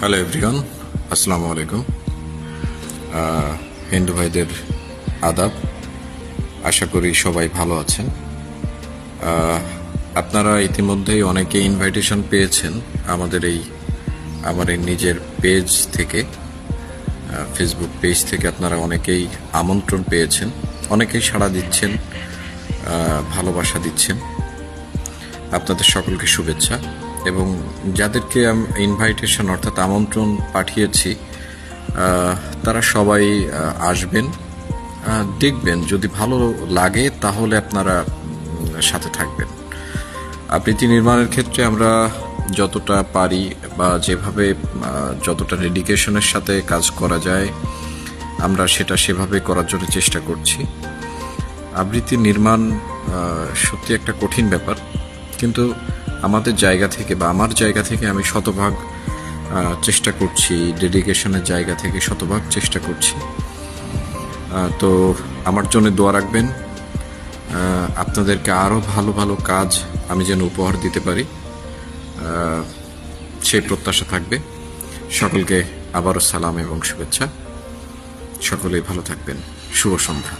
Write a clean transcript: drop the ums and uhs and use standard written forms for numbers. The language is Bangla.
হ্যালো এভরিওয়ান, আসসালামু আলাইকুম। হিন্দু ভাইদের আদাব। আশা করি সবাই ভালো আছেন। আপনারা ইতিমধ্যেই অনেকে ইনভাইটেশন পেয়েছেন আমার এই নিজের পেজ থেকে, ফেসবুক পেজ থেকে আপনারা অনেকেই আমন্ত্রণ পেয়েছেন, অনেকেই সাড়া দিচ্ছেন, ভালোবাসা দিচ্ছেন। আপনাদের সকলকে শুভেচ্ছা। এবং যাদেরকে ইনভাইটেশন অর্থাৎ আমন্ত্রণ পাঠিয়েছি তারা সবাই আসবেন, দেখবেন। যদি ভালো লাগে তাহলে আপনারা সাথে থাকবেন। প্রীতি নির্মাণের ক্ষেত্রে আমরা যতটা পারি বা যেভাবে যতটা ডেডিকেশনের সাথে কাজ করা যায় আমরা সেভাবে করার জন্য চেষ্টা করছি। আবৃত্তি নির্মাণ সত্যি একটা কঠিন ব্যাপার, কিন্তু আমাদের জায়গা থেকে বা আমার জায়গা থেকে আমি শতভাগ চেষ্টা করছি, ডেডিকেশনের জায়গা থেকে শতভাগ চেষ্টা করছি। তো আমার জন্য দোয়া রাখবেন, আপনাদেরকে আরও ভালো ভালো কাজ আমি যেন উপহার দিতে পারি, সেই প্রত্যাশা থাকবে। সকলকে আবারও সালাম এবং শুভেচ্ছা। সকলেই ভালো থাকবেন। শুভ সন্ধ্যা।